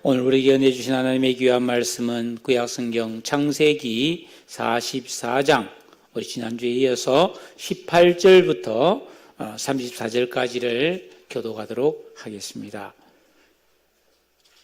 오늘 우리에게 은혜 주신 하나님의 귀한 말씀은 구약성경 창세기 44장, 우리 지난주에 이어서 18절부터 34절까지를 교독하도록 하겠습니다.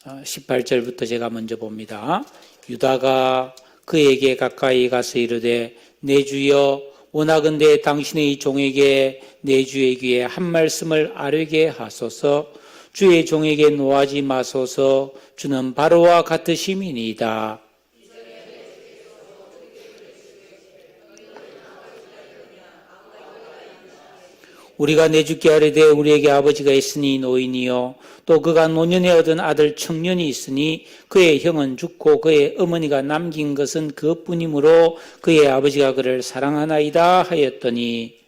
18절부터 제가 먼저 봅니다. 유다가 그에게 가까이 가서 이르되 내 주여 원하건대 당신의 종에게 내 주의 귀에 한 말씀을 아뢰게 하소서. 주의 종에게 노하지 마소서. 주는 바로와 같으심이니이다. 우리가 내 주께 아뢰되 우리에게 아버지가 있으니 노인이요 또 그가 노년에 얻은 아들 청년이 있으니 그의 형은 죽고 그의 어머니가 남긴 것은 그것뿐이므로 그의 아버지가 그를 사랑하나이다 하였더니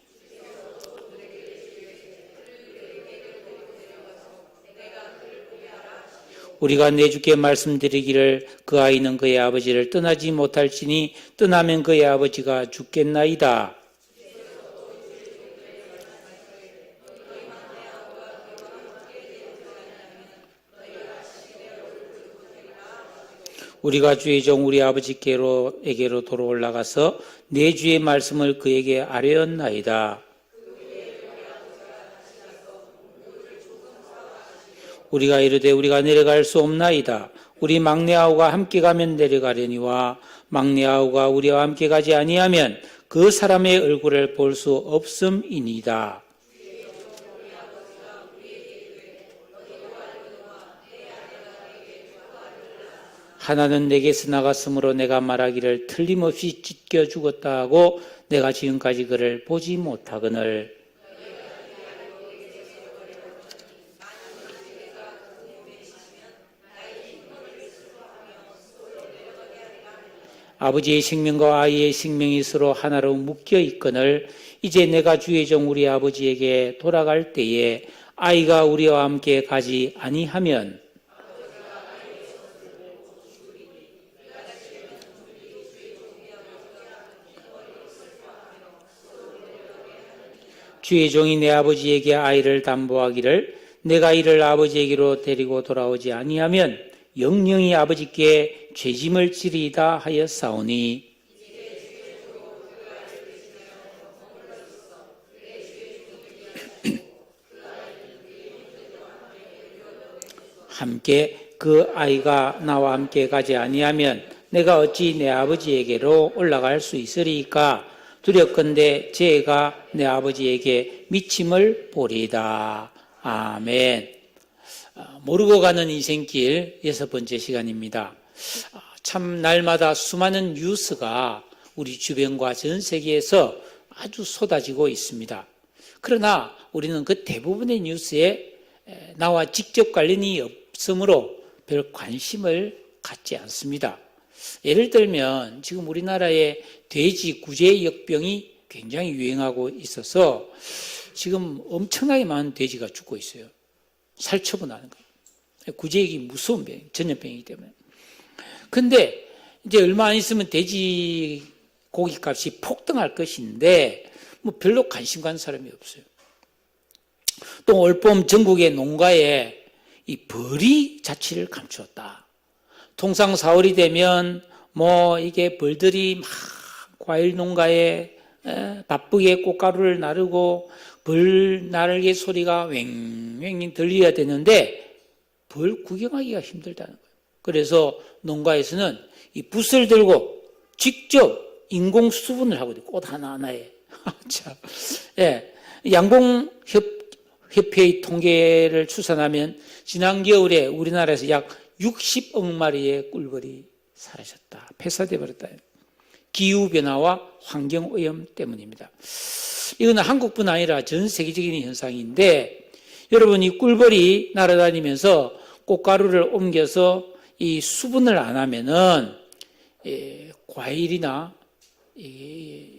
우리가 내 주께 말씀드리기를 그 아이는 그의 아버지를 떠나지 못할지니 떠나면 그의 아버지가 죽겠나이다. 우리가 주의 종 우리 아버지께로에게로 도로 올라가서 내 주의 말씀을 그에게 아뢰었나이다. 우리가 이르되 우리가 내려갈 수 없나이다. 우리 막내 아우가 함께 가면 내려가려니와 막내 아우가 우리와 함께 가지 아니하면 그 사람의 얼굴을 볼 수 없음이니이다. 하나는 내게서 나갔으므로 내가 말하기를 틀림없이 찢겨 죽었다 하고 내가 지금까지 그를 보지 못하거늘 아버지의 생명과 아이의 생명이 서로 하나로 묶여 있거늘 이제 내가 주의 종 우리 아버지에게 돌아갈 때에 아이가 우리와 함께 가지 아니하면 주의 종이 내 아버지에게 아이를 담보하기를 내가 이를 아버지에게로 데리고 돌아오지 아니하면 영영이 아버지께 죄짐을 지리이다 하였사오니 함께 그 아이가 나와 함께 가지 아니하면 내가 어찌 내 아버지에게로 올라갈 수 있으리까? 두렵건대 제가 내 아버지에게 미침을 보리이다. 아멘. 모르고 가는 인생길 6번째 시간입니다. 참 날마다 수많은 뉴스가 우리 주변과 전 세계에서 아주 쏟아지고 있습니다. 그러나 우리는 그 대부분의 뉴스에 나와 직접 관련이 없으므로 별 관심을 갖지 않습니다. 예를 들면 지금 우리나라에 돼지 구제 역병이 굉장히 유행하고 있어서 지금 엄청나게 많은 돼지가 죽고 있어요. 살처분하는 거예요. 구제액이 무서운 병, 전염병이기 때문에. 근데 이제 얼마 안 있으면 돼지 고기 값이 폭등할 것인데 뭐 별로 관심 가는 사람이 없어요. 또 올봄 전국의 농가에 이 벌이 자취를 감추었다. 통상 4월이 되면 뭐 이게 벌들이 막 과일 농가에 바쁘게 꽃가루를 나르고 벌 나르게 소리가 왱왱 들려야 되는데 벌 구경하기가 힘들다는 거예요. 그래서 농가에서는 이 붓을 들고 직접 인공 수분을 하고 있어요. 꽃 하나하나에. 참. 예. 양봉협회의 통계를 추산하면 지난 겨울에 우리나라에서 약 60억 마리의 꿀벌이 사라졌다. 폐사돼 버렸다. 기후변화와 환경오염 때문입니다. 이건 한국뿐 아니라 전 세계적인 현상인데 여러분 이 꿀벌이 날아다니면서 꽃가루를 옮겨서 이 수분을 안 하면은 과일이나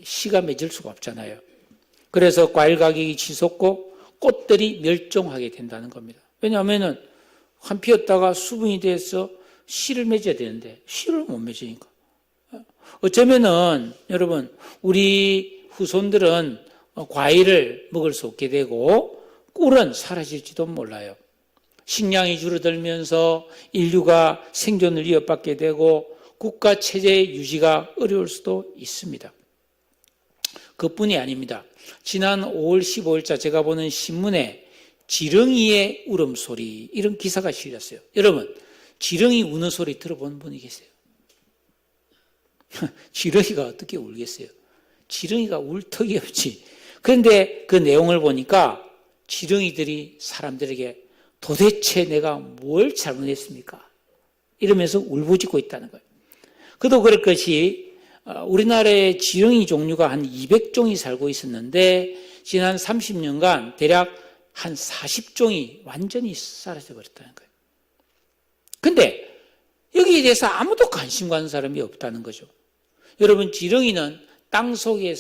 씨가 맺을 수가 없잖아요. 그래서 과일 가격이 치솟고 꽃들이 멸종하게 된다는 겁니다. 왜냐하면은 한 피었다가 수분이 돼서 씨를 맺어야 되는데 씨를 못 맺으니까. 어쩌면은 여러분 우리 후손들은 과일을 먹을 수 없게 되고 꿀은 사라질지도 몰라요. 식량이 줄어들면서 인류가 생존을 위협받게 되고 국가 체제 유지가 어려울 수도 있습니다. 그뿐이 아닙니다. 지난 5월 15일자 제가 보는 신문에 지렁이의 울음소리 이런 기사가 실렸어요. 여러분, 지렁이 우는 소리 들어본 분이 계세요? 지렁이가 어떻게 울겠어요? 지렁이가 울 턱이 없지. 그런데 그 내용을 보니까 지렁이들이 사람들에게 도대체 내가 뭘 잘못했습니까? 이러면서 울부짖고 있다는 거예요. 그도 그럴 것이 우리나라에 지렁이 종류가 한 200종이 살고 있었는데 지난 30년간 대략 한 40종이 완전히 사라져 버렸다는 거예요. 근데 여기에 대해서 아무도 관심 가는 사람이 없다는 거죠. 여러분, 지렁이는 땅 속에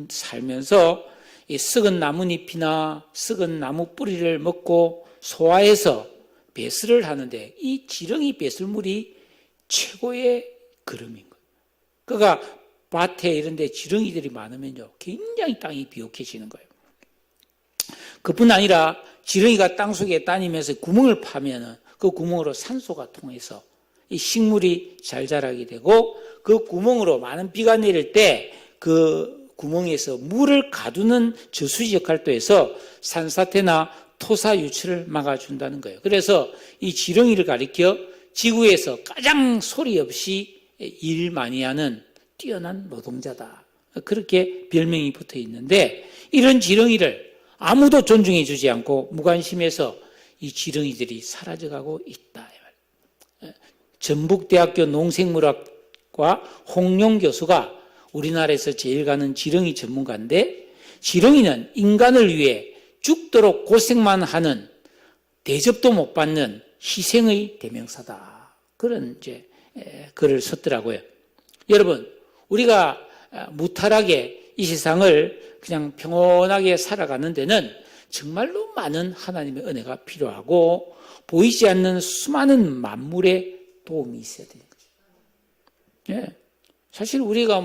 살면서 이 썩은 나뭇잎이나 썩은 나무 뿌리를 먹고 소화해서 배설을 하는데 이 지렁이 배설물이 최고의 그름인 거예요. 그러니까 밭에 이런 데 지렁이들이 많으면요, 굉장히 땅이 비옥해지는 거예요. 그뿐 아니라 지렁이가 땅 속에 다니면서 구멍을 파면은 그 구멍으로 산소가 통해서 이 식물이 잘 자라게 되고 그 구멍으로 많은 비가 내릴 때 그 구멍에서 물을 가두는 저수지 역할도 해서 산사태나 토사 유출을 막아준다는 거예요. 그래서 이 지렁이를 가리켜 지구에서 가장 소리 없이 일 많이 하는 뛰어난 노동자다. 그렇게 별명이 붙어 있는데 이런 지렁이를 아무도 존중해 주지 않고 무관심해서 이 지렁이들이 사라져가고 있다. 전북대학교 농생물학과 홍용 교수가 우리나라에서 제일 가는 지렁이 전문가인데 지렁이는 인간을 위해 죽도록 고생만 하는 대접도 못 받는 희생의 대명사다. 그런 이제 글을 썼더라고요. 여러분, 우리가 무탈하게 이 세상을 그냥 평온하게 살아가는 데는 정말로 많은 하나님의 은혜가 필요하고 보이지 않는 수많은 만물의 도움이 있어야 되는 거죠. 예. 사실 우리가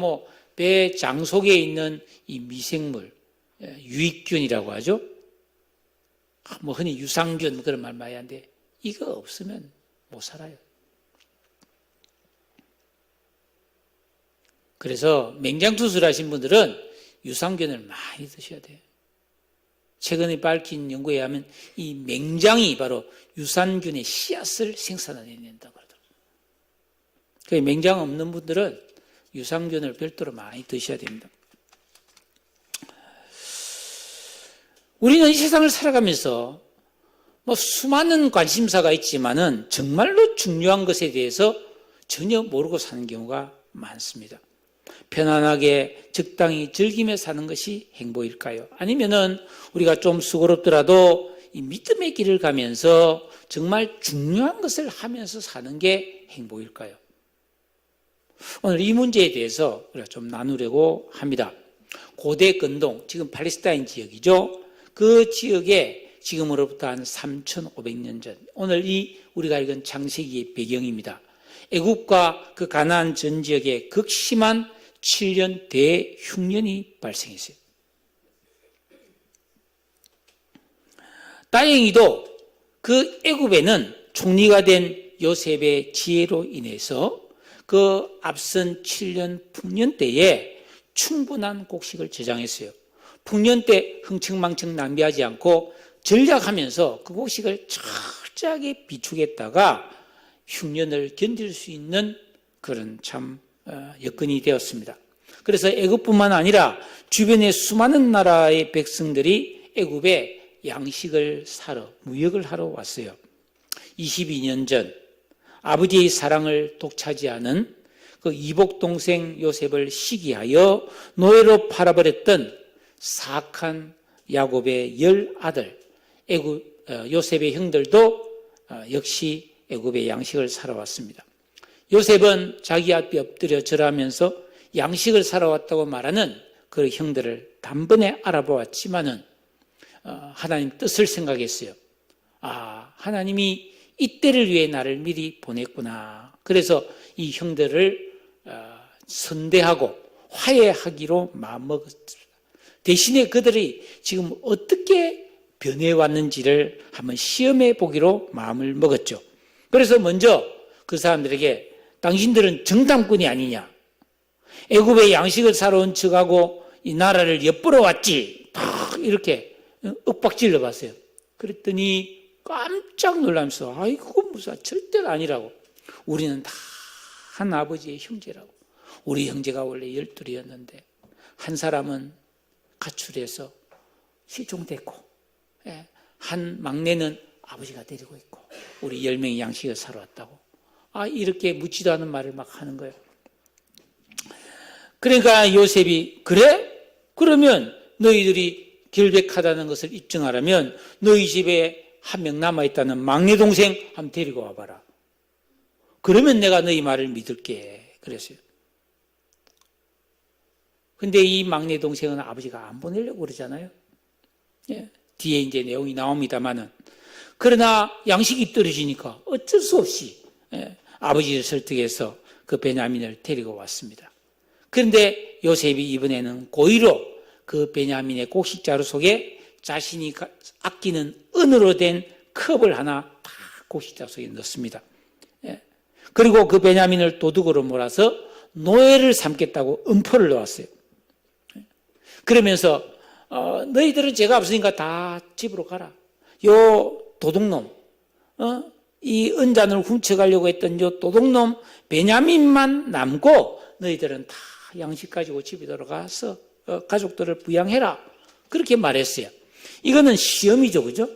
배 장속에 있는 이 미생물, 유익균이라고 하죠. 흔히 유산균 그런 말 많이 하는데 이거 없으면 못 살아요. 그래서 맹장투술 하신 분들은 유산균을 많이 드셔야 돼요. 최근에 밝힌 연구에 하면 이 맹장이 바로 유산균의 씨앗을 생산해낸다고 그러더라고요. 그래서 맹장 없는 분들은 유산균을 별도로 많이 드셔야 됩니다. 우리는 이 세상을 살아가면서 수많은 관심사가 있지만은 정말로 중요한 것에 대해서 전혀 모르고 사는 경우가 많습니다. 편안하게 적당히 즐기며 사는 것이 행복일까요? 아니면은 우리가 좀 수고롭더라도 이 믿음의 길을 가면서 정말 중요한 것을 하면서 사는 게 행복일까요? 오늘 이 문제에 대해서 우리가 좀 나누려고 합니다. 고대 근동, 지금 팔레스타인 지역이죠. 그 지역에 지금으로부터 한 3,500년 전, 오늘 이 우리가 읽은 창세기의 배경입니다. 애국과 그 가나안 전 지역에 극심한 7년 대흉년이 발생했어요. 다행히도 그 애굽에는 총리가 된 요셉의 지혜로 인해서 그 앞선 7년 풍년 때에 충분한 곡식을 저장했어요. 풍년 때 흥청망청 낭비하지 않고 전략하면서 그 곡식을 철저하게 비축했다가 흉년을 견딜 수 있는 그런 참 여건이 되었습니다. 그래서 애굽뿐만 아니라 주변의 수많은 나라의 백성들이 애굽에 양식을 사러 무역을 하러 왔어요. 22년 전 아버지의 사랑을 독차지하는 그 이복 동생 요셉을 시기하여 노예로 팔아버렸던 사악한 야곱의 10아들 요셉의 형들도 역시 애굽의 양식을 사러 왔습니다. 요셉은 자기 앞에 엎드려 절하면서 양식을 사러 왔다고 말하는 그 형들을 단번에 알아보았지만은 하나님 뜻을 생각했어요. 하나님이 이때를 위해 나를 미리 보냈구나. 그래서 이 형들을 선대하고 화해하기로 마음먹었습니다. 대신에 그들이 지금 어떻게 변해왔는지를 한번 시험해 보기로 마음을 먹었죠. 그래서 먼저 그 사람들에게 당신들은 정탐꾼이 아니냐, 애굽의 양식을 사러 온 척하고 이 나라를 엿보러 왔지, 막 이렇게 윽박질러 봤어요. 그랬더니 깜짝 놀라면서 아이고 무사, 절대로 아니라고. 우리는 다 한 아버지의 형제라고. 우리 형제가 원래 12이었는데 한 사람은 가출해서 실종됐고, 한 막내는 아버지가 데리고 있고, 우리 10명이 양식을 사러 왔다고. 이렇게 묻지도 않은 말을 막 하는 거예요. 그러니까 요셉이, 그래? 그러면 너희들이 결백하다는 것을 입증하려면 너희 집에 한 명 남아있다는 막내 동생 한번 데리고 와봐라. 그러면 내가 너희 말을 믿을게. 그랬어요. 근데 이 막내 동생은 아버지가 안 보내려고 그러잖아요. 뒤에 이제 내용이 나옵니다만은. 그러나 양식이 떨어지니까 어쩔 수 없이 아버지를 설득해서 그 베냐민을 데리고 왔습니다. 그런데 요셉이 이번에는 고의로 그 베냐민의 곡식자루 속에 자신이 아끼는 은으로 된 컵을 하나 다 곡식자루 속에 넣습니다. 그리고 그 베냐민을 도둑으로 몰아서 노예를 삼겠다고 음포를 놓았어요. 그러면서 너희들은 죄가 없으니까 다 집으로 가라. 요 도둑놈, 이 은잔을 훔쳐가려고 했던 요 도둑놈 베냐민만 남고 너희들은 다 양식 가지고 집에 들어가서 가족들을 부양해라. 그렇게 말했어요. 이거는 시험이죠, 그죠?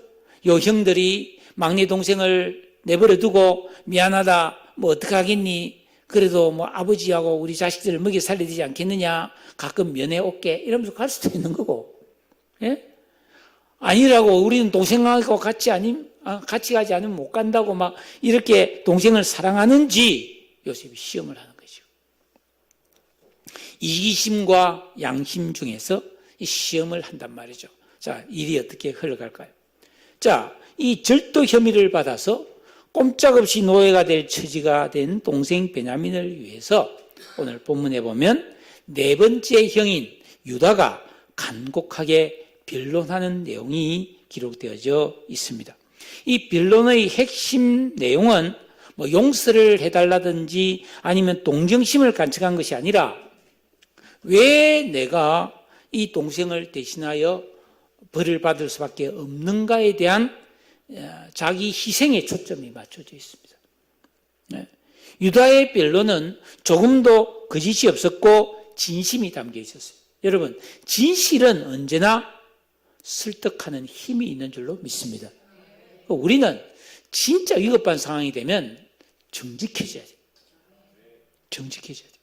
요 형들이 막내 동생을 내버려 두고 미안하다, 뭐 어떡하겠니? 그래도 뭐 아버지하고 우리 자식들을 먹여 살려야 되지 않겠느냐? 가끔 면회 올게. 이러면서 갈 수도 있는 거고. 아니라고, 우리는 동생하고 같이 가지 않으면 못 간다고 막 이렇게 동생을 사랑하는지 요셉이 시험을 하는 거죠. 이기심과 양심 중에서 이 시험을 한단 말이죠. 자, 일이 어떻게 흘러갈까요? 자, 이 절도 혐의를 받아서 꼼짝없이 노예가 될 처지가 된 동생 베냐민을 위해서 오늘 본문에 보면 네 번째 형인 유다가 간곡하게 변론하는 내용이 기록되어져 있습니다. 이 변론의 핵심 내용은 뭐 용서를 해달라든지 아니면 동정심을 간청한 것이 아니라 왜 내가 이 동생을 대신하여 벌을 받을 수밖에 없는가에 대한 자기 희생에 초점이 맞춰져 있습니다. 유다의 변론은 조금도 거짓이 없었고 진심이 담겨 있었어요. 여러분, 진실은 언제나 설득하는 힘이 있는 줄로 믿습니다. 우리는 진짜 위급한 상황이 되면 정직해져야 돼요. 정직해져야 돼요.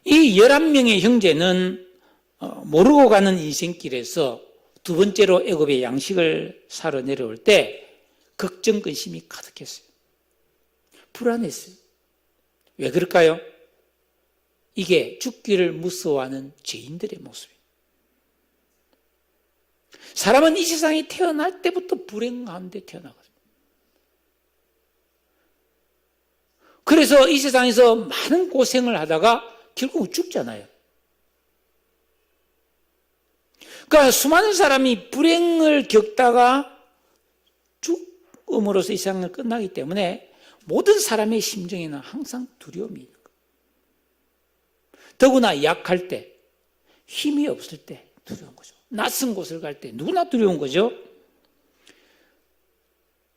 이 11명의 형제는 모르고 가는 인생길에서 두 번째로 애굽의 양식을 사러 내려올 때 걱정, 근심이 가득했어요. 불안했어요. 왜 그럴까요? 이게 죽기를 무서워하는 죄인들의 모습이에요. 사람은 이 세상에 태어날 때부터 불행 가운데 태어나거든요. 그래서 이 세상에서 많은 고생을 하다가 결국 죽잖아요. 그러니까 수많은 사람이 불행을 겪다가 죽음으로써 이 세상을 끝나기 때문에 모든 사람의 심정에는 항상 두려움이 있는 거예요. 더구나 약할 때, 힘이 없을 때 두려운 거죠. 낯선 곳을 갈 때 누구나 두려운 거죠.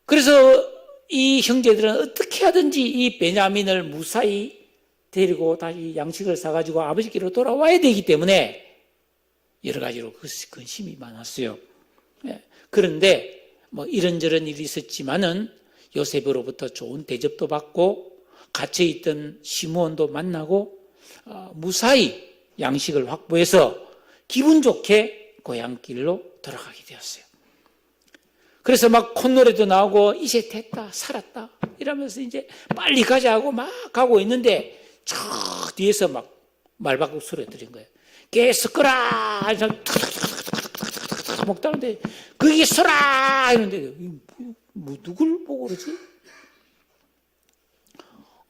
그래서 이 형제들은 어떻게 하든지 이 베냐민을 무사히 데리고 다시 양식을 사가지고 아버지께로 돌아와야 되기 때문에 여러 가지로 근심이 많았어요. 그런데 뭐 이런저런 일이 있었지만은 요셉으로부터 좋은 대접도 받고 갇혀있던 시므온도 만나고 무사히 양식을 확보해서 기분 좋게 고향길로 돌아가게 되었어요. 그래서 막 콧노래도 나오고 이제 됐다, 살았다 이러면서 이제 빨리 가자 하고 막 가고 있는데 저 뒤에서 막 말바꾸고 소리 들린 거예요. 개 섞어라! 먹다는데 거기 서라! 이러는데 뭐 누굴 보고 그러지?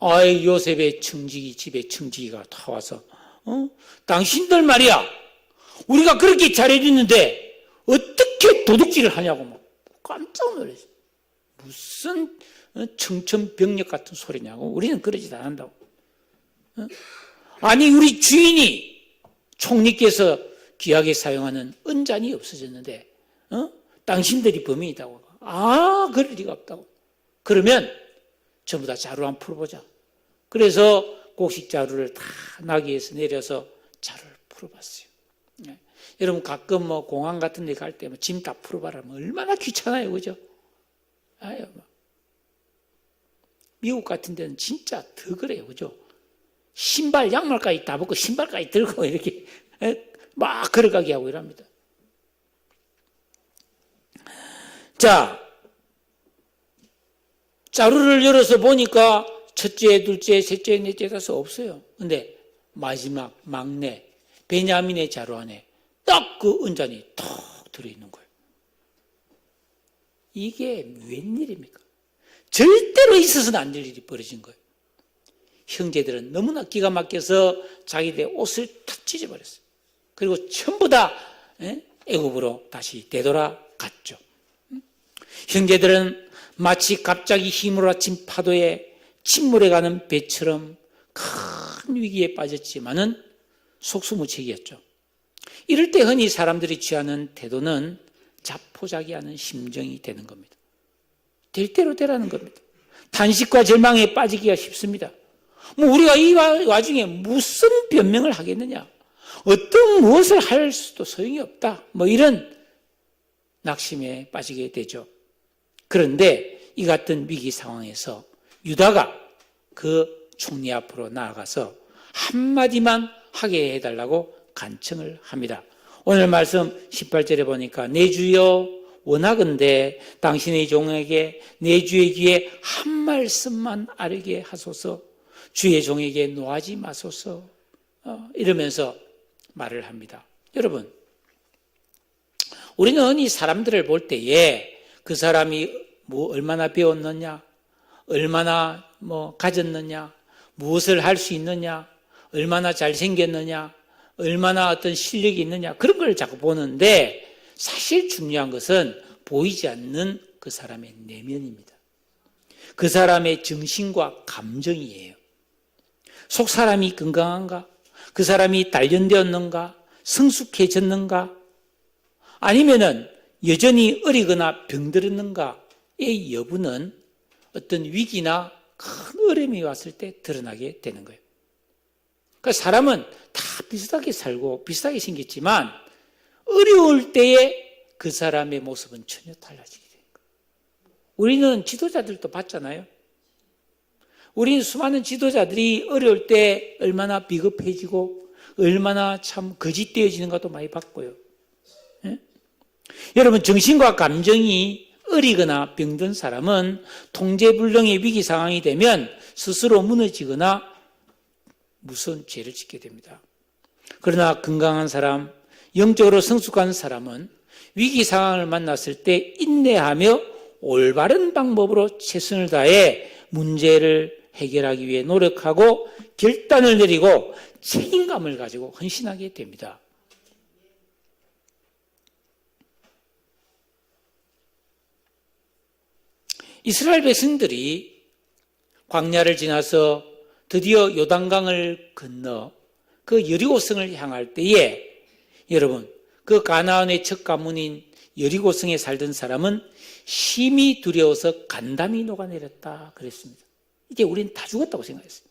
아이, 요셉의 청지기, 집에 청지기가 다 와서 당신들 말이야, 우리가 그렇게 잘해줬는데 어떻게 도둑질을 하냐고 막 깜짝 놀랐어요. 무슨 청천벽력 같은 소리냐고. 우리는 그러지도 않는다고. 아니 우리 주인이 총리께서 귀하게 사용하는 은잔이 없어졌는데 당신들이 범인이다고. 아, 그럴 리가 없다고. 그러면 전부 다 자루 한번 풀어보자. 그래서 곡식 자루를 다 나귀에서 내려서 자루를 풀어봤어요. 네. 여러분 가끔 뭐 공항 같은 데 갈 때 짐 다 풀어봐라. 얼마나 귀찮아요, 그죠? 아유, 미국 같은 데는 진짜 더 그래요, 그죠? 신발, 양말까지 다 벗고 신발까지 들고 이렇게 막 걸어가게 하고 이랍니다. 자, 자루를 열어서 보니까 첫째, 둘째, 셋째, 넷째, 다섯 없어요. 근데 마지막 막내 베냐민의 자루 안에 딱 그 은잔이 턱 들어있는 거예요. 이게 웬일입니까? 절대로 있어서는 안 될 일이 벌어진 거예요. 형제들은 너무나 기가 막혀서 자기들의 옷을 탁 찢어버렸어요. 그리고 전부 다 애굽으로 다시 되돌아갔죠. 형제들은 마치 갑자기 힘으로 아친 파도에 침몰해가는 배처럼 큰 위기에 빠졌지만은 속수무책이었죠. 이럴 때 흔히 사람들이 취하는 태도는 자포자기하는 심정이 되는 겁니다. 될 대로 되라는 겁니다. 탄식과 절망에 빠지기가 쉽습니다. 우리가 이 와중에 무슨 변명을 하겠느냐? 어떤 무엇을 할 수도 소용이 없다. 이런 낙심에 빠지게 되죠. 그런데 이 같은 위기 상황에서 유다가 그 총리 앞으로 나아가서 한마디만 하게 해달라고 간청을 합니다. 오늘 말씀 18절에 보니까 내 주여 원하건대 당신의 종에게 내 주의 귀에 한 말씀만 아뢰게 하소서. 주의 종에게 노하지 마소서. 이러면서 말을 합니다. 여러분, 우리는 이 사람들을 볼 때에 그 사람이 얼마나 배웠느냐, 얼마나 가졌느냐, 무엇을 할 수 있느냐, 얼마나 잘생겼느냐, 얼마나 어떤 실력이 있느냐, 그런 걸 자꾸 보는데 사실 중요한 것은 보이지 않는 그 사람의 내면입니다. 그 사람의 정신과 감정이에요. 속 사람이 건강한가? 그 사람이 단련되었는가? 성숙해졌는가? 아니면은 여전히 어리거나 병들었는가의 여부는 어떤 위기나 큰 어려움이 왔을 때 드러나게 되는 거예요. 그러니까 사람은 다 비슷하게 살고 비슷하게 생겼지만 어려울 때에 그 사람의 모습은 전혀 달라지게 되는 거예요. 우리는 지도자들도 봤잖아요. 우리는 수많은 지도자들이 어려울 때 얼마나 비겁해지고 얼마나 참 거짓되어지는가도 많이 봤고요. 예? 여러분, 정신과 감정이 어리거나 병든 사람은 통제불능의 위기 상황이 되면 스스로 무너지거나 무서운 죄를 짓게 됩니다. 그러나 건강한 사람, 영적으로 성숙한 사람은 위기 상황을 만났을 때 인내하며 올바른 방법으로 최선을 다해 문제를 해결하기 위해 노력하고 결단을 내리고 책임감을 가지고 헌신하게 됩니다. 이스라엘 백성들이 광야를 지나서 드디어 요단강을 건너 그 여리고성을 향할 때에 여러분, 그 가나안의 첫 가문인 여리고성에 살던 사람은 심히 두려워서 간담이 녹아내렸다 그랬습니다. 이제 우리는 다 죽었다고 생각했어요.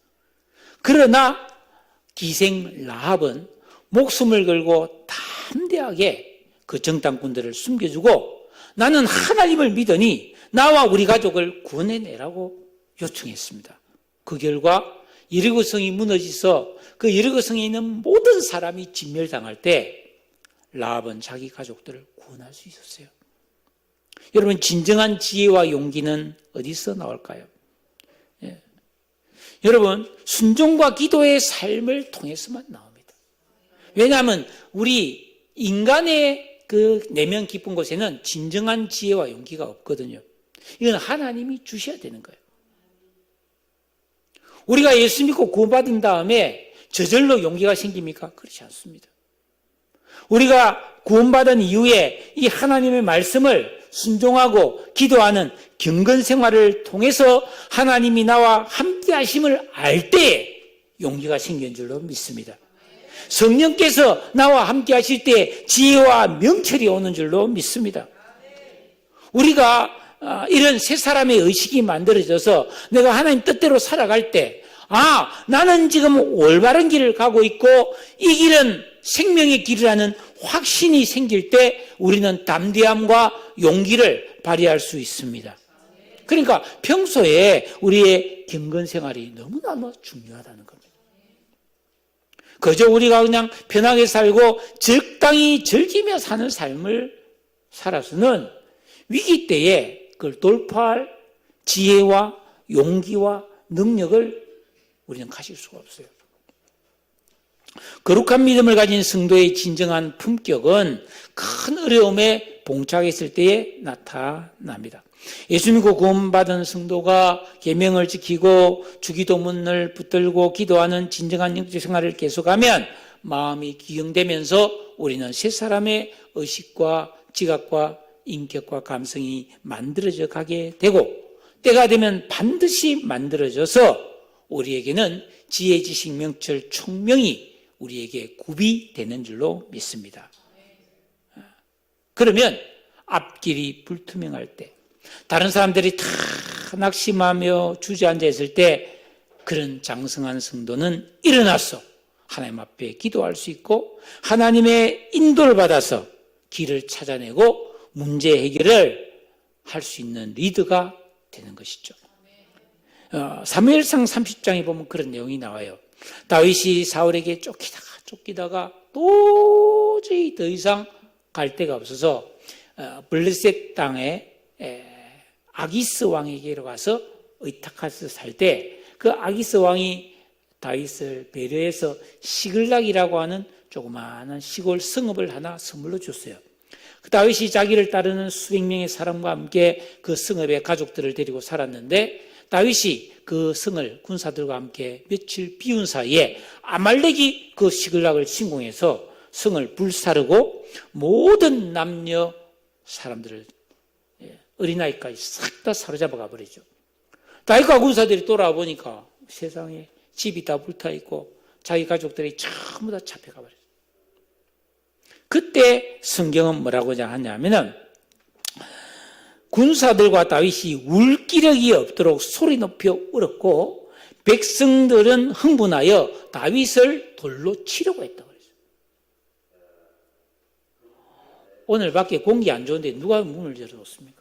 그러나 기생 라합은 목숨을 걸고 담대하게 그 정탐꾼들을 숨겨주고 나는 하나님을 믿으니 나와 우리 가족을 구원해내라고 요청했습니다. 그 결과 여리고성이 무너져서 그 여리고성에 있는 모든 사람이 진멸당할 때 라합은 자기 가족들을 구원할 수 있었어요. 여러분, 진정한 지혜와 용기는 어디서 나올까요? 예. 여러분, 순종과 기도의 삶을 통해서만 나옵니다. 왜냐하면 우리 인간의 그 내면 깊은 곳에는 진정한 지혜와 용기가 없거든요. 이건 하나님이 주셔야 되는 거예요. 우리가 예수 믿고 구원받은 다음에 저절로 용기가 생깁니까? 그렇지 않습니다. 우리가 구원받은 이후에 이 하나님의 말씀을 순종하고 기도하는 경건 생활을 통해서 하나님이 나와 함께 하심을 알 때에 용기가 생긴 줄로 믿습니다. 성령께서 나와 함께 하실 때 지혜와 명철이 오는 줄로 믿습니다. 우리가 이런 새 사람의 의식이 만들어져서 내가 하나님 뜻대로 살아갈 때, 나는 지금 올바른 길을 가고 있고 이 길은 생명의 길이라는 확신이 생길 때 우리는 담대함과 용기를 발휘할 수 있습니다. 그러니까 평소에 우리의 경건 생활이 너무나 중요하다는 겁니다. 그저 우리가 그냥 편하게 살고 적당히 즐기며 사는 삶을 살아서는 위기 때에 그걸 돌파할 지혜와 용기와 능력을 우리는 가질 수가 없어요. 거룩한 믿음을 가진 성도의 진정한 품격은 큰 어려움에 봉착했을 때에 나타납니다. 예수 믿고 구원받은 성도가 계명을 지키고 주기도문을 붙들고 기도하는 진정한 영적 생활을 계속하면 마음이 기경되면서 우리는 새 사람의 의식과 지각과 인격과 감성이 만들어져 가게 되고 때가 되면 반드시 만들어져서 우리에게는 지혜, 지식, 명철, 총명이 우리에게 구비되는 줄로 믿습니다. 그러면 앞길이 불투명할 때, 다른 사람들이 다 낙심하며 주저앉아 있을 때 그런 장성한 성도는 일어나서 하나님 앞에 기도할 수 있고 하나님의 인도를 받아서 길을 찾아내고 문제 해결을 할 수 있는 리더가 되는 것이죠. 사무엘상 30장에 보면 그런 내용이 나와요. 다윗이 사울에게 쫓기다가 도저히 더 이상 갈 데가 없어서 블레셋 땅에 아기스 왕에게로 가서 의탁해서 살 때 그 아기스 왕이 다윗을 배려해서 시글락이라고 하는 조그마한 시골 성읍을 하나 선물로 줬어요. 그 다윗이 자기를 따르는 수백 명의 사람과 함께 그 성읍에 가족들을 데리고 살았는데 다윗이 그 성을 군사들과 함께 며칠 비운 사이에 아말렉이 그 시글락을 침공해서 성을 불사르고 모든 남녀 사람들을 어린아이까지 싹 다 사로잡아가 버리죠. 다윗과 군사들이 돌아와 보니까 세상에 집이 다 불타있고 자기 가족들이 전부 다 잡혀가 버렸어요. 그때 성경은 뭐라고 하냐면은 군사들과 다윗이 울 기력이 없도록 소리 높여 울었고 백성들은 흥분하여 다윗을 돌로 치려고 했다고 그랬어요. 오늘 밖에 공기 안 좋은데 누가 문을 열어놓습니까?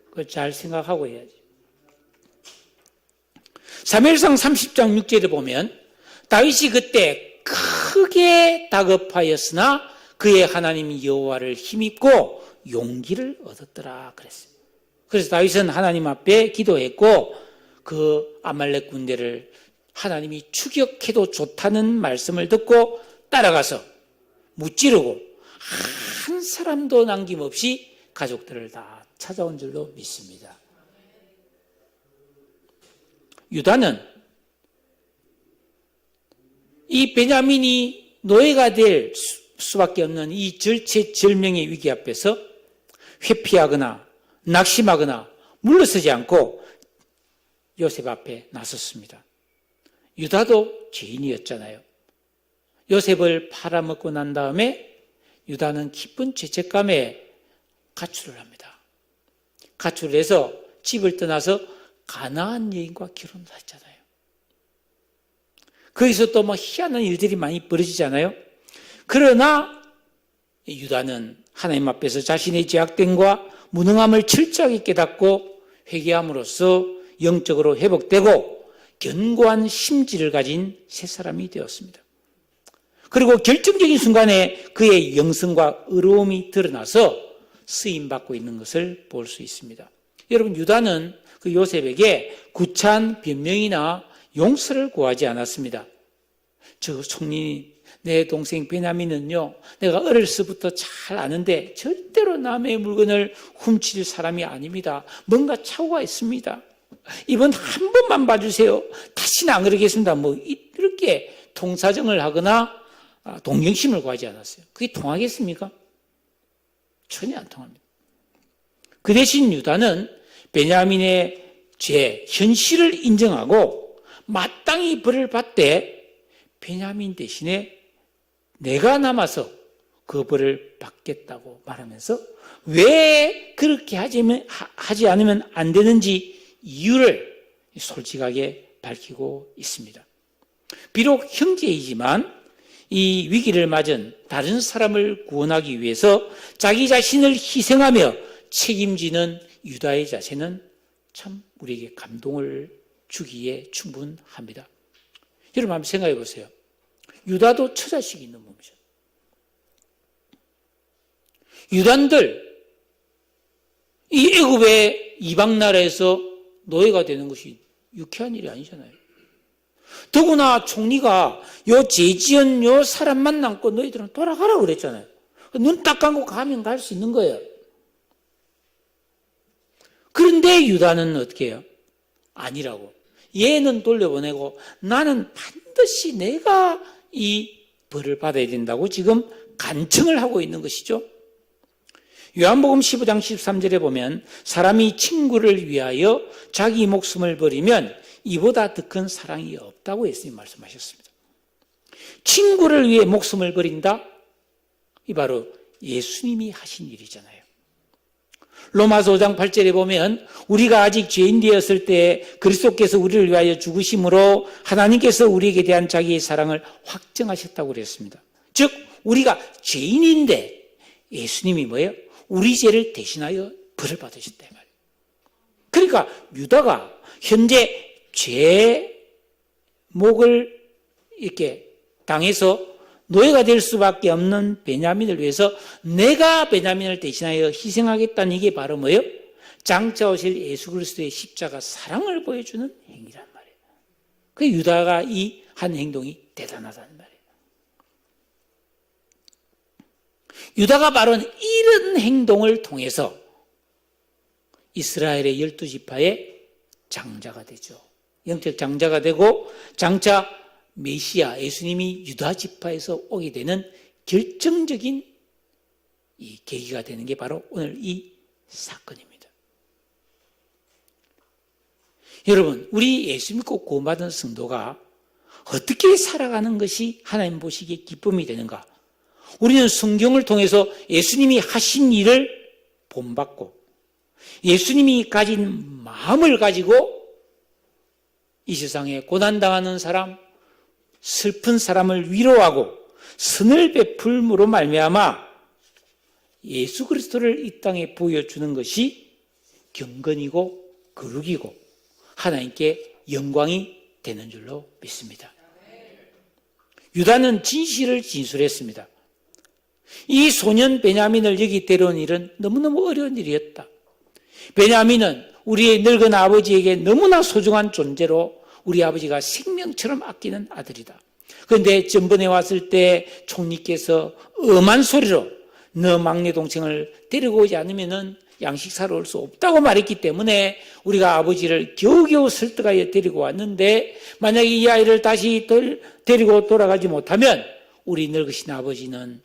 그걸 잘 생각하고 해야지. 사무엘상 30장 6절에 보면 다윗이 그때 크게 다급하였으나 그의 하나님 여호와를 힘입고 용기를 얻었더라 그랬어요. 그래서 다윗은 하나님 앞에 기도했고 그 아말렉 군대를 하나님이 추격해도 좋다는 말씀을 듣고 따라가서 무찌르고 한 사람도 남김없이 가족들을 다 찾아온 줄로 믿습니다. 유다는 이 베냐민이 노예가 될 수밖에 없는 이 절체절명의 위기 앞에서 회피하거나 낙심하거나 물러서지 않고 요셉 앞에 나섰습니다. 유다도 죄인이었잖아요. 요셉을 팔아먹고 난 다음에 유다는 깊은 죄책감에 가출을 합니다. 가출을 해서 집을 떠나서 가나안 여인과 결혼을 했잖아요. 거기서 또 희한한 일들이 많이 벌어지잖아요. 그러나 유다는 하나님 앞에서 자신의 죄악됨과 무능함을 철저하게 깨닫고 회개함으로써 영적으로 회복되고 견고한 심지를 가진 새 사람이 되었습니다. 그리고 결정적인 순간에 그의 영성과 의로움이 드러나서 쓰임받고 있는 것을 볼 수 있습니다. 여러분, 유다는 그 요셉에게 구차한 변명이나 용서를 구하지 않았습니다. 저 총리, 내 동생 베냐민은요, 내가 어렸을 때부터 잘 아는데 절대로 남의 물건을 훔칠 사람이 아닙니다. 뭔가 착오가 있습니다. 이번 한 번만 봐주세요. 다시는 안 그러겠습니다. 이렇게 통사정을 하거나 동정심을 구하지 않았어요. 그게 통하겠습니까? 전혀 안 통합니다. 그 대신 유다는 베냐민의 죄, 현실을 인정하고 마땅히 벌을 받되 베냐민 대신에 내가 남아서 그 벌을 받겠다고 말하면서 왜 그렇게 하지 않으면 안 되는지 이유를 솔직하게 밝히고 있습니다. 비록 형제이지만 이 위기를 맞은 다른 사람을 구원하기 위해서 자기 자신을 희생하며 책임지는 유다의 자세는 참 우리에게 감동을 주기에 충분합니다. 여러분 한번 생각해 보세요. 유다도 처자식이 있는 몸이죠. 유단들 이 애굽의 이방 나라에서 노예가 되는 것이 유쾌한 일이 아니잖아요. 더구나 총리가 요 죄지은 요 사람만 남고 너희들은 돌아가라고 그랬잖아요. 눈 딱 감고 가면 갈 수 있는 거예요. 그런데 유다는 어떻게 해요? 아니라고. 얘는 돌려보내고 나는 반드시 내가 이 벌을 받아야 된다고 지금 간청을 하고 있는 것이죠. 요한복음 15장 13절에 보면 사람이 친구를 위하여 자기 목숨을 버리면 이보다 더 큰 사랑이 없다고 예수님 말씀하셨습니다. 친구를 위해 목숨을 버린다? 이 바로 예수님이 하신 일이잖아요. 로마서 5장 8절에 보면 우리가 아직 죄인 되었을 때 그리스도께서 우리를 위하여 죽으심으로 하나님께서 우리에게 대한 자기의 사랑을 확증하셨다고 그랬습니다. 즉 우리가 죄인인데 예수님이 뭐예요? 우리 죄를 대신하여 벌을 받으셨다 말이에요. 그러니까 유다가 현재 죄목을 이렇게 당해서 노예가 될 수밖에 없는 베냐민을 위해서 내가 베냐민을 대신하여 희생하겠다는 이게 바로 뭐예요? 장차 오실 예수 그리스도의 십자가 사랑을 보여주는 행위란 말이에요. 그 유다가 이 한 행동이 대단하다는 말이에요. 유다가 바로 이런 행동을 통해서 이스라엘의 12지파의 장자가 되죠. 영적 장자가 되고 장차 메시아 예수님이 유다 지파에서 오게 되는 결정적인 이 계기가 되는 게 바로 오늘 이 사건입니다. 여러분, 우리 예수 믿고 구원받은 성도가 어떻게 살아가는 것이 하나님 보시기에 기쁨이 되는가? 우리는 성경을 통해서 예수님이 하신 일을 본받고 예수님이 가진 마음을 가지고 이 세상에 고난당하는 사람, 슬픈 사람을 위로하고 선을 베풀므로 말미암아 예수 그리스도를 이 땅에 보여주는 것이 경건이고 거룩이고 하나님께 영광이 되는 줄로 믿습니다. 유다는 진실을 진술했습니다. 이 소년 베냐민을 여기 데려온 일은 너무너무 어려운 일이었다. 베냐민은 우리의 늙은 아버지에게 너무나 소중한 존재로 우리 아버지가 생명처럼 아끼는 아들이다. 그런데 전번에 왔을 때 총리께서 엄한 소리로 너 막내 동생을 데리고 오지 않으면 양식 사러 올 수 없다고 말했기 때문에 우리가 아버지를 겨우겨우 설득하여 데리고 왔는데 만약에 이 아이를 다시 데리고 돌아가지 못하면 우리 늙으신 아버지는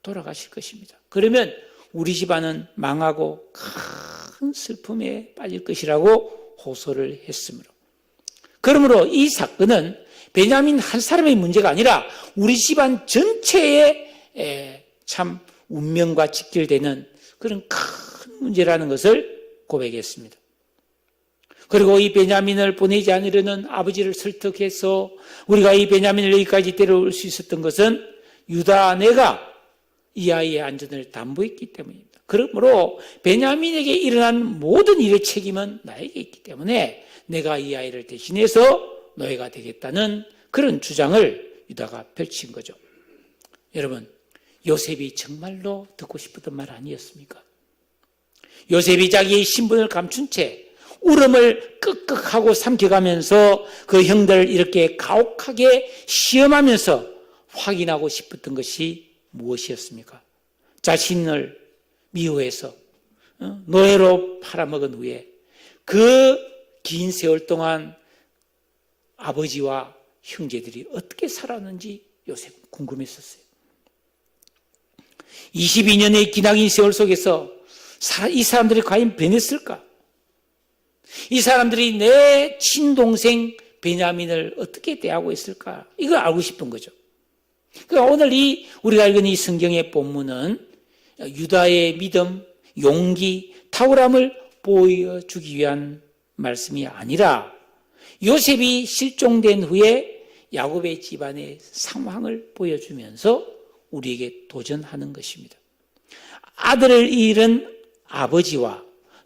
돌아가실 것입니다. 그러면 우리 집안은 망하고 큰 슬픔에 빠질 것이라고 호소를 했으므로 그러므로 이 사건은 베냐민 한 사람의 문제가 아니라 우리 집안 전체의 참 운명과 직결되는 그런 큰 문제라는 것을 고백했습니다. 그리고 이 베냐민을 보내지 않으려는 아버지를 설득해서 우리가 이 베냐민을 여기까지 데려올 수 있었던 것은 유다 아내가 이 아이의 안전을 담보했기 때문입니다. 그러므로 베냐민에게 일어난 모든 일의 책임은 나에게 있기 때문에 내가 이 아이를 대신해서 노예가 되겠다는 그런 주장을 유다가 펼친 거죠. 여러분, 요셉이 정말로 듣고 싶었던 말 아니었습니까? 요셉이 자기의 신분을 감춘 채 울음을 끄끄하고 삼켜가면서 그 형들을 이렇게 가혹하게 시험하면서 확인하고 싶었던 것이 무엇이었습니까? 자신을 미워해서 노예로 팔아먹은 후에 그 긴 세월 동안 아버지와 형제들이 어떻게 살았는지 요셉은 궁금했었어요. 22년의 기나긴 세월 속에서 이 사람들이 과연 변했을까? 이 사람들이 내 친동생 베냐민을 어떻게 대하고 있을까? 이걸 알고 싶은 거죠. 그러니까 오늘 우리가 읽은 이 성경의 본문은 유다의 믿음, 용기, 탁월함을 보여주기 위한 말씀이 아니라 요셉이 실종된 후에 야곱의 집안의 상황을 보여주면서 우리에게 도전하는 것입니다. 아들을 잃은 아버지와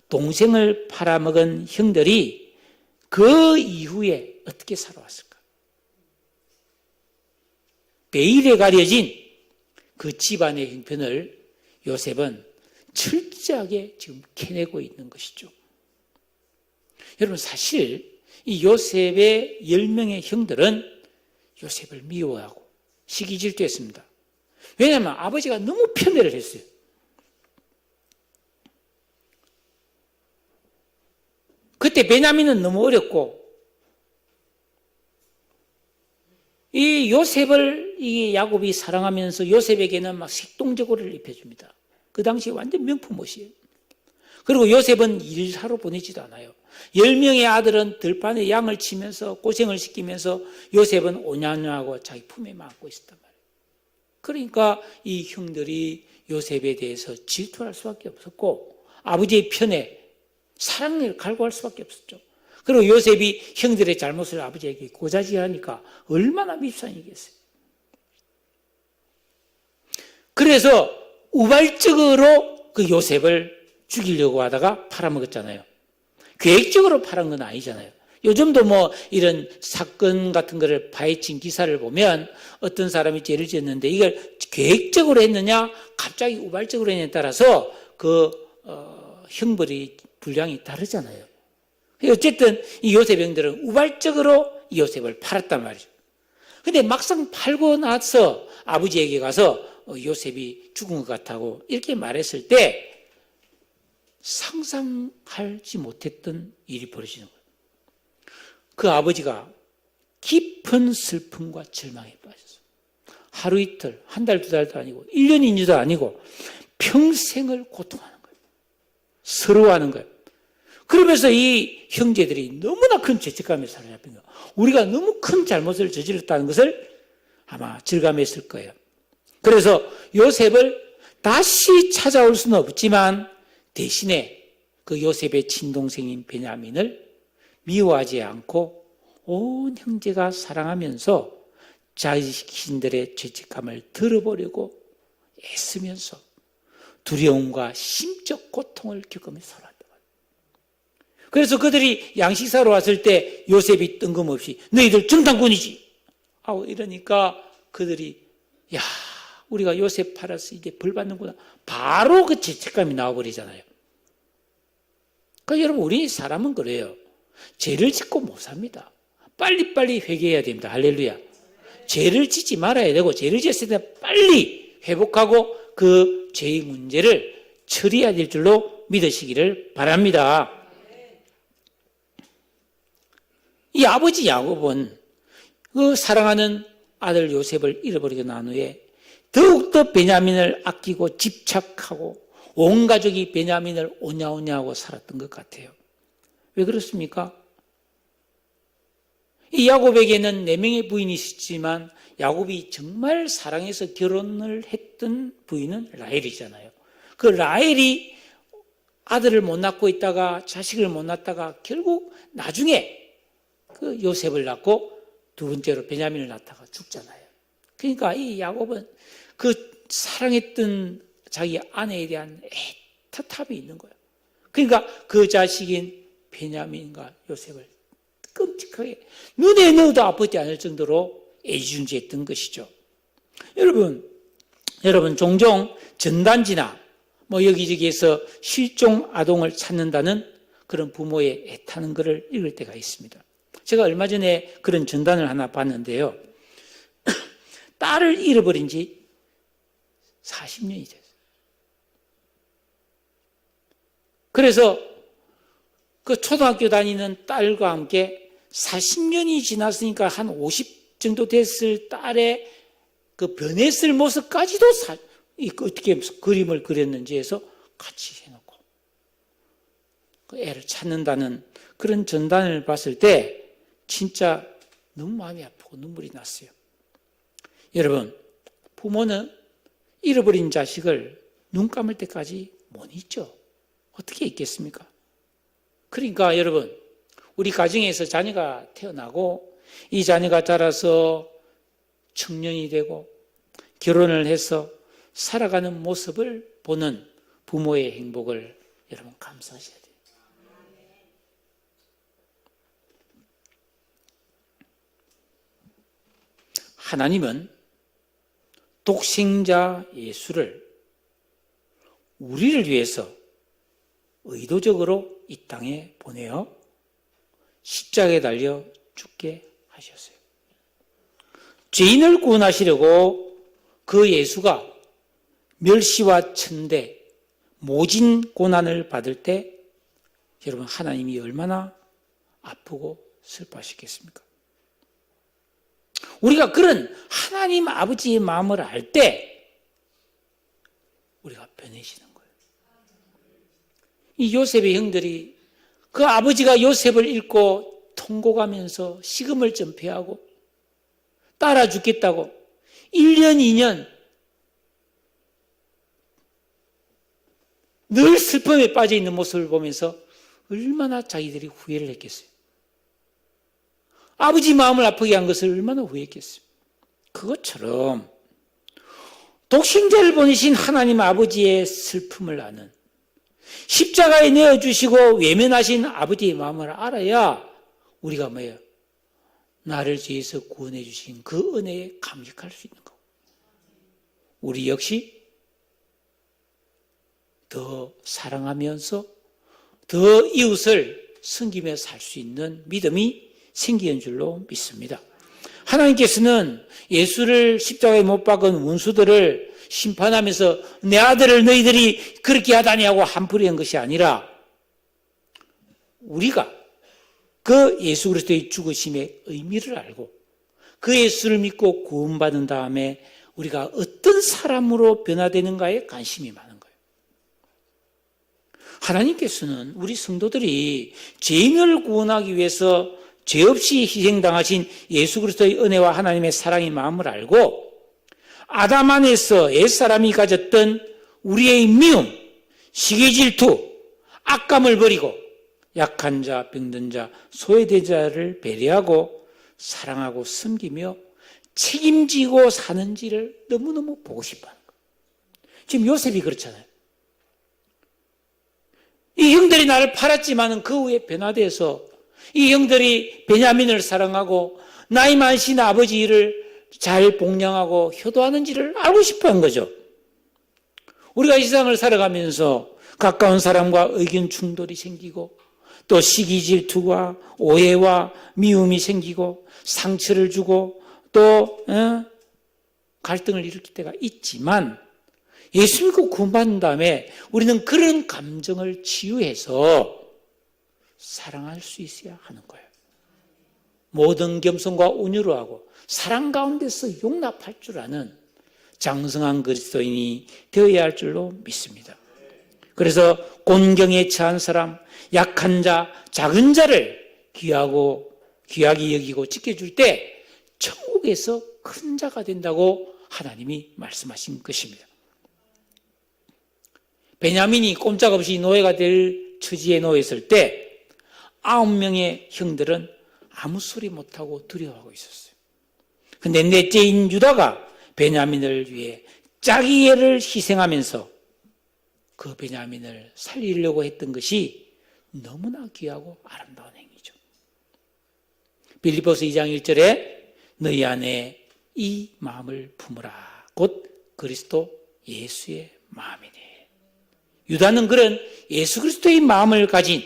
동생을 팔아먹은 형들이 그 이후에 어떻게 살아왔을까? 베일에 가려진 그 집안의 형편을 요셉은 철저하게 지금 캐내고 있는 것이죠. 여러분, 사실 이 요셉의 10명의 형들은 요셉을 미워하고 시기질투했습니다. 왜냐하면 아버지가 너무 편애를 했어요. 그때 베냐민은 너무 어렸고 이 요셉을 이 야곱이 사랑하면서 요셉에게는 막 색동저고리를 입혀줍니다. 그 당시 완전 명품 옷이에요. 그리고 요셉은 일하러 보내지도 않아요. 10명의 아들은 들판에 양을 치면서 고생을 시키면서 요셉은 오냐냐하고 자기 품에 안고 있었단 말이에요. 그러니까 이 형들이 요셉에 대해서 질투할 수밖에 없었고 아버지의 편에 사랑을 갈구할 수밖에 없었죠. 그리고 요셉이 형들의 잘못을 아버지에게 고자질하니까 얼마나 밉상이겠어요. 그래서 우발적으로 그 요셉을 죽이려고 하다가 팔아먹었잖아요. 계획적으로 팔은 건 아니잖아요. 요즘도 뭐 이런 사건 같은 거를 파헤친 기사를 보면 어떤 사람이 죄를 지었는데 이걸 계획적으로 했느냐 갑자기 우발적으로 했느냐에 따라서 그 형벌이 분량이 다르잖아요. 어쨌든 이 요셉 형들은 우발적으로 이 요셉을 팔았단 말이죠. 근데 막상 팔고 나서 아버지에게 가서 요셉이 죽은 것 같다고 이렇게 말했을 때 상상하지 못했던 일이 벌어지는 거예요. 그 아버지가 깊은 슬픔과 절망에 빠졌어요. 하루 이틀, 한 달, 두 달도 아니고 1년, 2년도 아니고 평생을 고통하는 거예요. 서러워하는 거예요. 그러면서 이 형제들이 너무나 큰 죄책감에 사로잡힌 거예요. 우리가 너무 큰 잘못을 저질렀다는 것을 아마 절감했을 거예요. 그래서 요셉을 다시 찾아올 수는 없지만 대신에 그 요셉의 친동생인 베냐민을 미워하지 않고 온 형제가 사랑하면서 자신들의 죄책감을 들어보려고 애쓰면서 두려움과 심적 고통을 겪으며 살았다. 그래서 그들이 양식 사러 왔을 때 요셉이 뜬금없이 너희들 정탐꾼이지 하고 이러니까 그들이 야 우리가 요셉 팔아서 이제 벌 받는구나. 바로 그 죄책감이 나와버리잖아요. 그러니까 여러분 우리 사람은 그래요. 죄를 짓고 못 삽니다. 빨리빨리 회개해야 됩니다. 할렐루야. 죄를 짓지 말아야 되고 죄를 지었을 때 빨리 회복하고 그 죄의 문제를 처리해야 될 줄로 믿으시기를 바랍니다. 이 아버지 야곱은 그 사랑하는 아들 요셉을 잃어버리고 난 후에 더욱더 베냐민을 아끼고 집착하고 온 가족이 베냐민을 오냐오냐하고 살았던 것 같아요. 왜 그렇습니까? 이 야곱에게는 4명의 부인이 있었지만 야곱이 정말 사랑해서 결혼을 했던 부인은 라헬이잖아요. 그 라헬이 아들을 못 낳고 있다가 자식을 못 낳다가 결국 나중에 그 요셉을 낳고 두 번째로 베냐민을 낳다가 죽잖아요. 그러니까 이 야곱은 그 사랑했던 자기 아내에 대한 애틋함이 있는 거예요. 그러니까 그 자식인 베냐민과 요셉을 끔찍하게 눈에 넣어도 아프지 않을 정도로 애지중지했던 것이죠. 여러분 종종 전단지나 뭐 여기저기에서 실종 아동을 찾는다는 그런 부모의 애타는 글을 읽을 때가 있습니다. 제가 얼마 전에 그런 전단을 하나 봤는데요. 딸을 잃어버린 지 40년이 됐어요. 그래서 그 초등학교 다니는 딸과 함께 40년이 지났으니까 한 50 정도 됐을 딸의 그 변했을 모습까지도 어떻게 그림을 그렸는지 해서 같이 해놓고 그 애를 찾는다는 그런 전단을 봤을 때 진짜 너무 마음이 아프고 눈물이 났어요. 여러분, 부모는 잃어버린 자식을 눈 감을 때까지 못 잊죠. 어떻게 잊겠습니까? 그러니까 여러분, 우리 가정에서 자녀가 태어나고 이 자녀가 자라서 청년이 되고 결혼을 해서 살아가는 모습을 보는 부모의 행복을 여러분 감사하셔야 돼요. 하나님은 독생자 예수를 우리를 위해서 의도적으로 이 땅에 보내어 십자가에 달려 죽게 하셨어요. 죄인을 구원하시려고 그 예수가 멸시와 천대, 모진 고난을 받을 때 여러분 하나님이 얼마나 아프고 슬퍼하시겠습니까? 우리가 그런 하나님 아버지의 마음을 알 때 우리가 변해지는 거예요. 이 요셉의 형들이 그 아버지가 요셉을 잃고 통곡하면서 식음을 전폐하고 따라 죽겠다고 1년, 2년 늘 슬픔에 빠져 있는 모습을 보면서 얼마나 자기들이 후회를 했겠어요. 아버지 마음을 아프게 한 것을 얼마나 후회했겠어요. 그것처럼 독생자를 보내신 하나님 아버지의 슬픔을 아는, 십자가에 내어주시고 외면하신 아버지의 마음을 알아야 우리가 뭐예요? 나를 죄에서 구원해 주신 그 은혜에 감격할 수 있는 거고, 우리 역시 더 사랑하면서 더 이웃을 섬기며 살 수 있는 믿음이 생기는 줄로 믿습니다. 하나님께서는 예수를 십자가에 못 박은 원수들을 심판하면서 내 아들을 너희들이 그렇게 하다니 하고 한풀이 한 것이 아니라 우리가 그 예수 그리스도의 죽으심의 의미를 알고 그 예수를 믿고 구원받은 다음에 우리가 어떤 사람으로 변화되는가에 관심이 많은 거예요. 하나님께서는 우리 성도들이 죄인을 구원하기 위해서 죄 없이 희생당하신 예수 그리스도의 은혜와 하나님의 사랑의 마음을 알고 아담 안에서 옛사람이 가졌던 우리의 미움, 시기 질투, 악감을 버리고 약한 자, 병든 자, 소외된 자를 배려하고 사랑하고 섬기며 책임지고 사는지를 너무너무 보고 싶어하는 거예요. 지금 요셉이 그렇잖아요. 이 형들이 나를 팔았지만 그 후에 변화돼서 이 형들이 베냐민을 사랑하고 나이 많으신 아버지를 잘 복양하고 효도하는지를 알고 싶어한 거죠. 우리가 이 세상을 살아가면서 가까운 사람과 의견 충돌이 생기고 또 시기 질투와 오해와 미움이 생기고 상처를 주고 또 갈등을 일으킬 때가 있지만 예수 믿고 구원받은 다음에 우리는 그런 감정을 치유해서 사랑할 수 있어야 하는 거예요. 모든 겸손과 온유로 하고 사랑 가운데서 용납할 줄 아는 장성한 그리스도인이 되어야 할 줄로 믿습니다. 그래서 곤경에 처한 사람, 약한 자, 작은 자를 귀하게 여기고 지켜줄 때 천국에서 큰 자가 된다고 하나님이 말씀하신 것입니다. 베냐민이 꼼짝없이 노예가 될 처지에 놓였을 때 9명의 형들은 아무 소리 못하고 두려워하고 있었어요. 그런데 넷째인 유다가 베냐민을 위해 자기 애를 희생하면서 그 베냐민을 살리려고 했던 것이 너무나 귀하고 아름다운 행위죠. 빌립보서 2장 1절에 너희 안에 이 마음을 품으라. 곧 그리스도 예수의 마음이니. 유다는 그런 예수 그리스도의 마음을 가진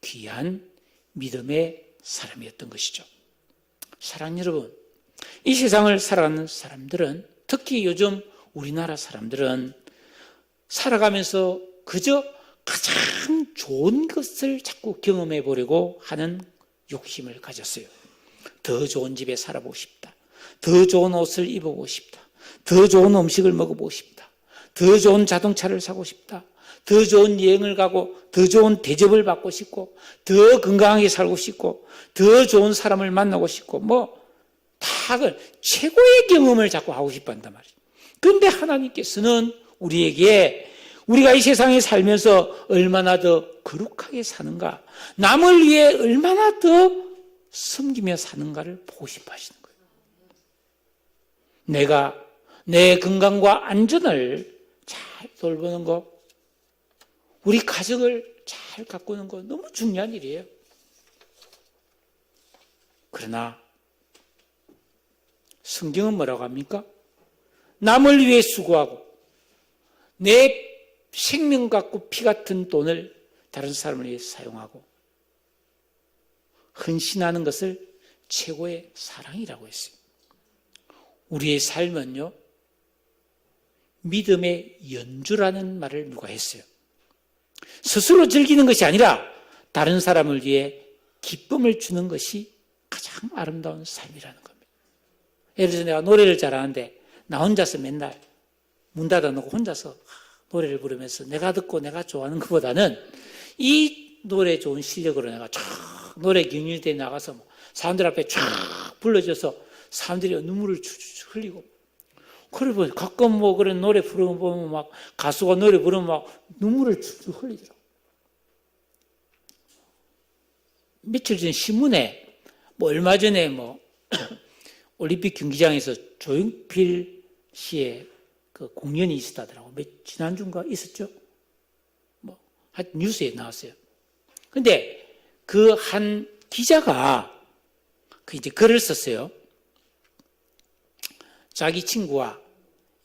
귀한 믿음의 사람이었던 것이죠. 사랑하는 여러분, 이 세상을 살아가는 사람들은, 특히 요즘 우리나라 사람들은 살아가면서 그저 가장 좋은 것을 자꾸 경험해 보려고 하는 욕심을 가졌어요. 더 좋은 집에 살아보고 싶다. 더 좋은 옷을 입어보고 싶다. 더 좋은 음식을 먹어보고 싶다. 더 좋은 자동차를 사고 싶다. 더 좋은 여행을 가고 더 좋은 대접을 받고 싶고 더 건강하게 살고 싶고 더 좋은 사람을 만나고 싶고 다 최고의 경험을 자꾸 하고 싶어 한단 말이죠. 그런데 하나님께서는 우리에게 우리가 이 세상에 살면서 얼마나 더 거룩하게 사는가, 남을 위해 얼마나 더 섬기며 사는가를 보고 싶어 하시는 거예요. 내가 내 건강과 안전을 잘 돌보는 거, 우리 가정을 잘 가꾸는 거 너무 중요한 일이에요. 그러나 성경은 뭐라고 합니까? 남을 위해 수고하고 내 생명 같고 피 같은 돈을 다른 사람을 위해 사용하고 헌신하는 것을 최고의 사랑이라고 했어요. 우리의 삶은요, 믿음의 연주라는 말을 누가 했어요. 스스로 즐기는 것이 아니라 다른 사람을 위해 기쁨을 주는 것이 가장 아름다운 삶이라는 겁니다. 예를 들어서 내가 노래를 잘하는데 나 혼자서 맨날 문 닫아놓고 혼자서 노래를 부르면서 내가 듣고 내가 좋아하는 것보다는 이 노래 좋은 실력으로 내가 쫙 노래 경연대에 나가서 사람들 앞에 쫙 불러줘서 사람들이 눈물을 주르륵 흘리고, 그리고 가끔 그런 노래 부르면 막 가수가 노래 부르면 막 눈물을 주르륵 흘리더라고. 며칠 전 신문에 얼마 전에 올림픽 경기장에서 조용필 씨의 그 공연이 있었다더라고. 지난주인가 있었죠? 하여튼 뉴스에 나왔어요. 근데 그 한 기자가 이제 글을 썼어요. 자기 친구와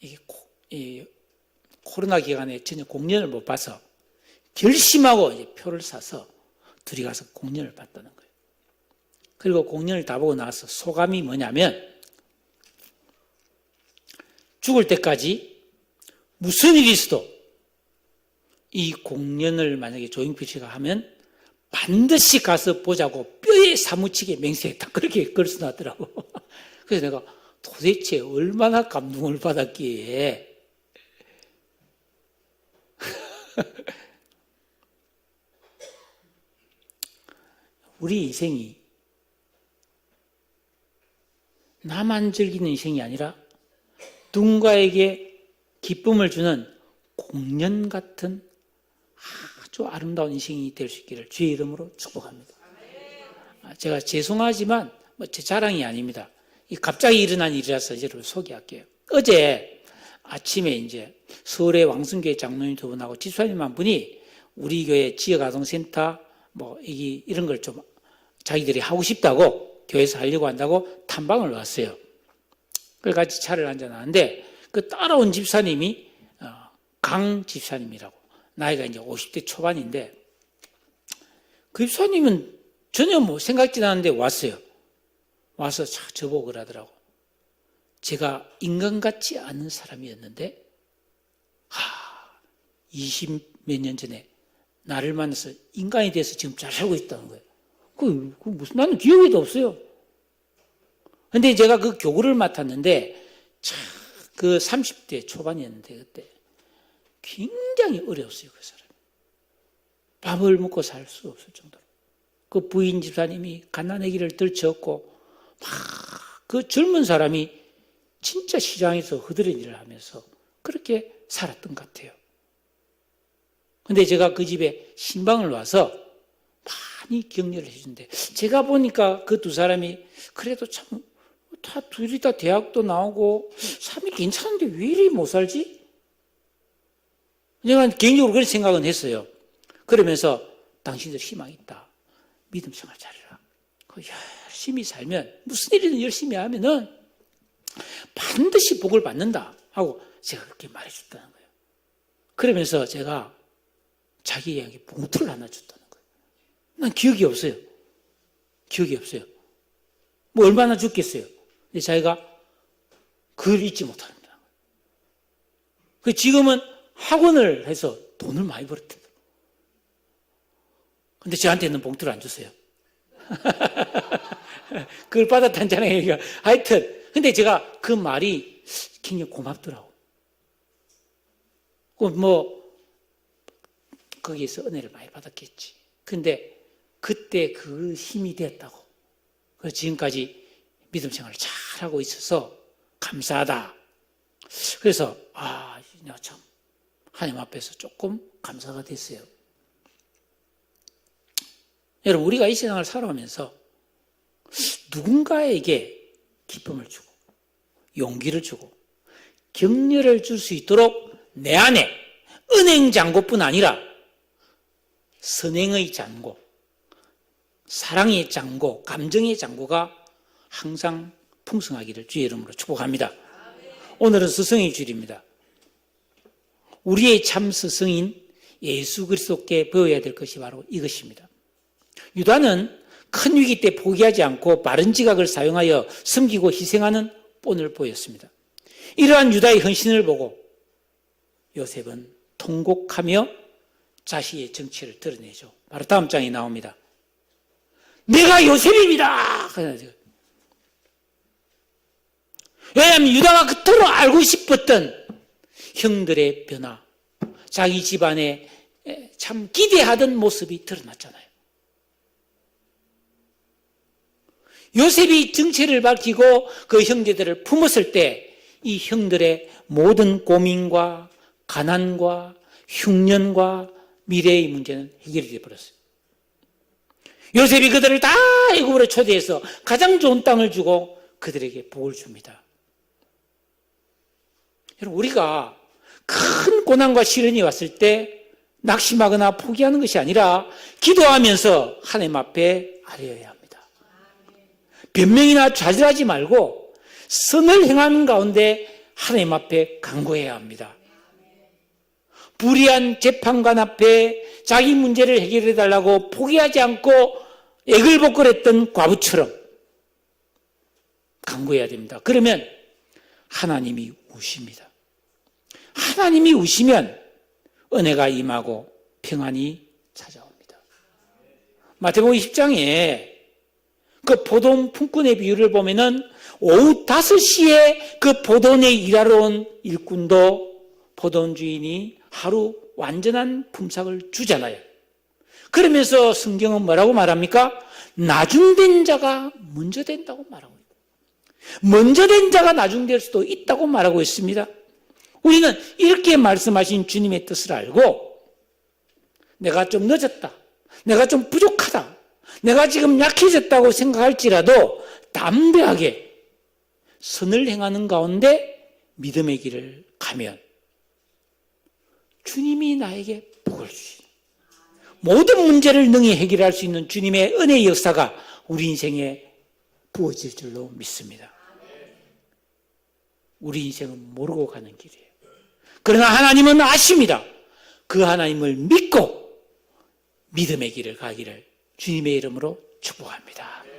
이 코로나 기간에 전혀 공연을 못 봐서 결심하고 이제 표를 사서 둘이 가서 공연을 봤다는 거예요. 그리고 공연을 다 보고 나서 소감이 뭐냐면, 죽을 때까지 무슨 일이 있어도 이 공연을 만약에 조용필 씨가 하면 반드시 가서 보자고 뼈에 사무치게 맹세했다. 그렇게 글 써놨더라고. 그래서 내가 도대체 얼마나 감동을 받았기에 우리 인생이 나만 즐기는 인생이 아니라 누군가에게 기쁨을 주는 공연 같은 아주 아름다운 인생이 될 수 있기를 주의 이름으로 축복합니다. 제가 죄송하지만 제 자랑이 아닙니다. 갑자기 일어난 일이라서 여러분 소개할게요. 어제 아침에 이제 서울의 왕성교회 장로님 두 분하고 집사님 한 분이 우리 교회 지역아동센터 이런 걸 좀 자기들이 하고 싶다고 교회에서 하려고 한다고 탐방을 왔어요. 그래서 같이 차를 한잔하는데 그 따라온 집사님이 강 집사님이라고, 나이가 이제 50대 초반인데 그 집사님은 전혀 생각지도 않았는데 왔어요. 와서 저보고 그러더라고. 제가 인간 같지 않은 사람이었는데 20몇 년 전에 나를 만나서 인간이 돼서 지금 잘 살고 있다는 거예요. 나는 기억에도 없어요. 근데 제가 그 교구를 맡았는데 그 30대 초반이었는데 그때 굉장히 어려웠어요. 그 사람이. 밥을 먹고 살 수 없을 정도로. 그 부인 집사님이 갓난아기를 들쳐업고 그 젊은 사람이 진짜 시장에서 허드렛 일을 하면서 그렇게 살았던 것 같아요. 근데 제가 그 집에 신방을 와서 많이 격려를 해준대. 제가 보니까 그 두 사람이 그래도 참 둘이 다 대학도 나오고 삶이 괜찮은데 왜 이리 못 살지? 제가 개인적으로 그런 생각은 했어요. 그러면서 당신들 희망이 있다. 믿음 생활 잘해라. 열심히 살면 무슨 일이든 열심히 하면은 반드시 복을 받는다 하고 제가 그렇게 말해줬다는 거예요. 그러면서 제가 자기에게 봉투를 하나 줬다는 거예요. 난 기억이 없어요. 기억이 없어요. 얼마나 줬겠어요. 근데 자기가 그걸 잊지 못합니다. 지금은 학원을 해서 돈을 많이 벌었대요. 근데 저한테는 봉투를 안 줬어요. 그걸 받았다잖아요. 하여튼 근데 제가 그 말이 굉장히 고맙더라고. 거기에서 은혜를 많이 받았겠지. 근데 그때 그 힘이 됐다고. 그래서 지금까지 믿음 생활을 잘하고 있어서 감사하다. 그래서 내가 참 하나님 앞에서 조금 감사가 됐어요. 여러분, 우리가 이 세상을 살아가면서 누군가에게 기쁨을 주고 용기를 주고 격려를 줄 수 있도록 내 안에 은행 잔고뿐 아니라 선행의 잔고, 사랑의 잔고, 감정의 잔고가 항상 풍성하기를 주의 이름으로 축복합니다. 오늘은 스승의 주일입니다. 우리의 참 스승인 예수 그리스도께 배워야 될 것이 바로 이것입니다. 유다는 큰 위기 때 포기하지 않고 바른 지각을 사용하여 섬기고 희생하는 본을 보였습니다. 이러한 유다의 헌신을 보고 요셉은 통곡하며 자신의 정체를 드러내죠. 바로 다음 장에 나옵니다. 내가 요셉입니다. 왜냐하면 유다가 그토록 알고 싶었던 형들의 변화, 자기 집안에 참 기대하던 모습이 드러났잖아요. 요셉이 정체를 밝히고 그 형제들을 품었을 때 이 형들의 모든 고민과 가난과 흉년과 미래의 문제는 해결이 되어버렸어요. 요셉이 그들을 다 애굽으로 초대해서 가장 좋은 땅을 주고 그들에게 복을 줍니다. 여러분, 우리가 큰 고난과 시련이 왔을 때 낙심하거나 포기하는 것이 아니라 기도하면서 하나님 앞에 아뢰어야 합니다. 변명이나 좌절하지 말고 선을 행하는 가운데 하나님 앞에 간구해야 합니다. 불의한 재판관 앞에 자기 문제를 해결해 달라고 포기하지 않고 애걸복걸했던 과부처럼 간구해야 됩니다. 그러면 하나님이 우십니다. 하나님이 우시면 은혜가 임하고 평안이 찾아옵니다. 마태복음 10장에 그 포도원 품꾼의 비유를 보면은 오후 5시에 그 포도원에 일하러 온 일꾼도 포도원 주인이 하루 완전한 품삯을 주잖아요. 그러면서 성경은 뭐라고 말합니까? 나중된 자가 먼저 된다고 말하고 있고, 먼저 된 자가 나중될 수도 있다고 말하고 있습니다. 우리는 이렇게 말씀하신 주님의 뜻을 알고 내가 좀 늦었다, 내가 좀 부족하다, 내가 지금 약해졌다고 생각할지라도 담대하게 선을 행하는 가운데 믿음의 길을 가면 주님이 나에게 복을 주시니 모든 문제를 능히 해결할 수 있는 주님의 은혜의 역사가 우리 인생에 부어질 줄로 믿습니다. 우리 인생은 모르고 가는 길이에요. 그러나 하나님은 아십니다. 그 하나님을 믿고 믿음의 길을 가기를 주님의 이름으로 축복합니다.